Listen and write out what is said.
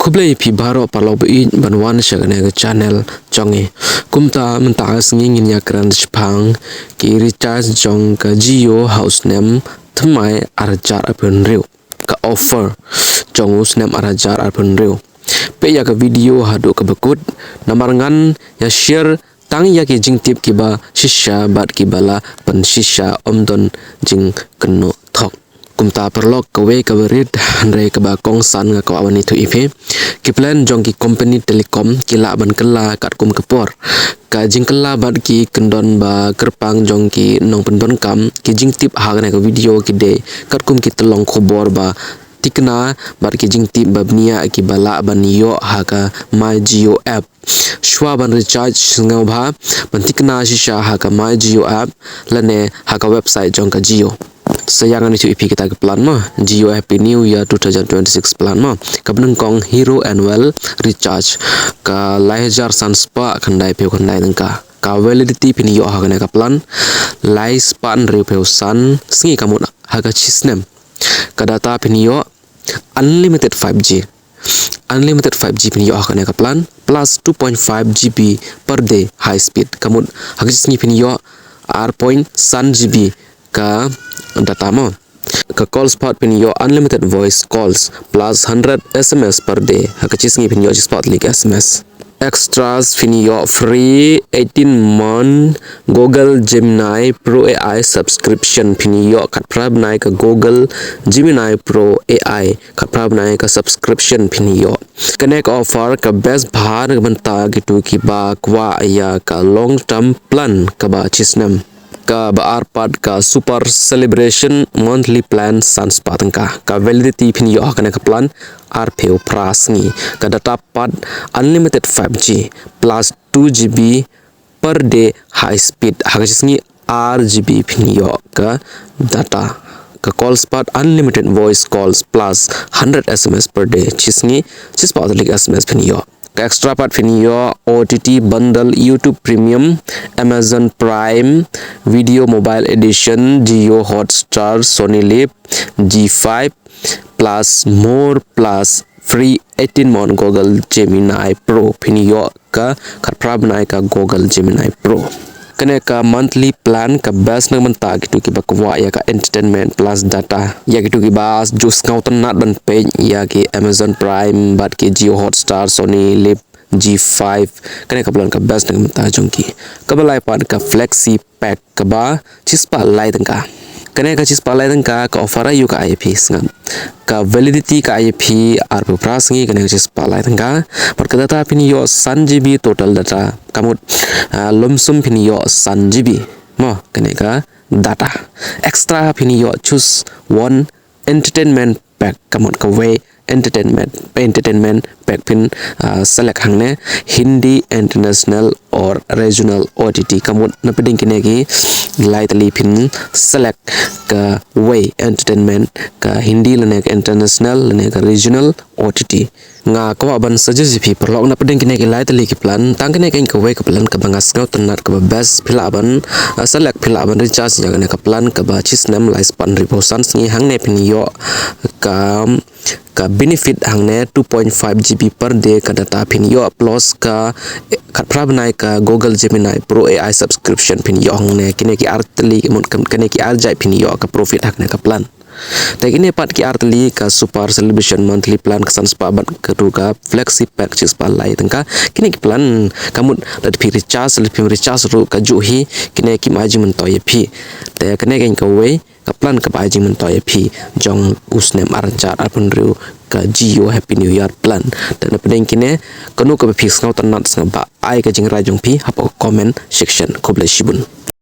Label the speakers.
Speaker 1: Kublai pi baro parlo bein banwan shagane ga channel jongi kumta menta singin ya kran chpang ki recharge jong ka Jio house name thmai arjar apun riu ka offer jong usnam arjar apun riu pe ya ka video hadu ka bakut namar ngan ya share tang ya ki jing tip ki ba shisha bat ki bala pan shisha omdon jing keno thok kumta perlok kawe kawerit handai ka ba kong san nga ko awani thu ife ki plan jong ki company telecom ki la ban kala kat kum kapor ka jing kala bat ki kendon ba kerpang jong ki nong pendon kam ki jing tip ha ka video ki de kat kum ki telong khobor ba tikna bat ki jing tip ba bnia ki bala ban yo ha ka my Jio app shwa ban recharge ngau bha ban tikna shisha ha ka my Jio app lane ha ka website jong ka Jio sayangan itu ipi kita ke plan ma Jio Happy New Year 2026 plan ma kabnang kong hero annual recharge ka laijar sanspa khandai pe khandai tangka ka validity pin yo ha ka plan lai span re pe san singi kamut ha ka chisnem ka data pin yo unlimited 5G pin yo ha ka plan plus 2.5 GB per day high speed kamut ha ka singi pin yo R.1 GB ka data mo ka call spot pin yo unlimited voice calls plus 100 SMS per day hakachis ngi pin yo spot lik SMS extras pin yo free 18 month Google Gemini Pro AI subscription pin yo khat prab nai ka Google Gemini Pro AI khat prab nai ka subscription pin yo connect offer ka best bhar banta gitu ki ba kwa ya ka long term plan ka ba chisnam ka ba arpad ka super celebration monthly plan sans patangka ka validity pin yo kana ka plan arpeu prasngi ka data pad unlimited 5G plus 2 GB per day high speed hagisngi RGB pin yo ka data ka call spot unlimited voice calls plus 100 SMS per day chisngi chispatlik SMS pin yo extra part pin yo OTT bundle YouTube Premium Amazon Prime Video Mobile Edition Jio Hotstar Sony Live G5 plus more plus free 18 month Google Gemini Pro pin yo ka khatprab nai ka Google Gemini Pro kene ka monthly plan ka best nang menta gitu ki bakwa ya ka entertainment plus data ya gitu ki bas jus ngautan nat ban page ya ki Amazon Prime bat ki Jio Hotstar Sony Live G5 kene ka plan ka best nang menta jongki ka balai pad ka flexi pack ka ba chispa lai tangka kene ka chispa lai tangka ka offer ayu ka IP sngam ka validity ka IP arpu prasngi kene ka chispa lai tangka par ka data pin yo 1 GB total data kamut lumsum pin yo 1 GB mo kene ka data extra pin yo choose one entertainment pack kamut ka way entertainment pack pin select hangne Hindi international or regional OTT kamut na peding kinegi lightly pin select ka way entertainment ka Hindi lene ka international lene ka regional OTT nga ko ban suggest pi perlok na peding kinegi lightly ki plan tang kinegi ka way ka plan ka bangas ngau tanat ka best pilaban select pilaban recharge ya ka plan ka ba chisnam lifespan reposan singi hangne pin yo ka benefit hangne 2.5 GB per day ka data pin yo plus ka khatprab nai ka Google Gemini Pro AI subscription pin yo hangne kine ki artli mon kine ki arjai pin yo ka profit hakne ka plan ta kine pat ki artli ka super celebration monthly plan ka sanspa ban ka tu ka flexi pack chis pa lai tangka kine ki plan kamut dat pi recharge ru ka juhi kine ki maji men to ye phi ta kine ka we ka plan ka baji men to ye phi jong usnem arjar apun riu ka Jio Happy New Year plan dan pedeng kine kanu ka fix ngau tanat sanga ba ai ka jing rajong pi hapa comment section koble shibun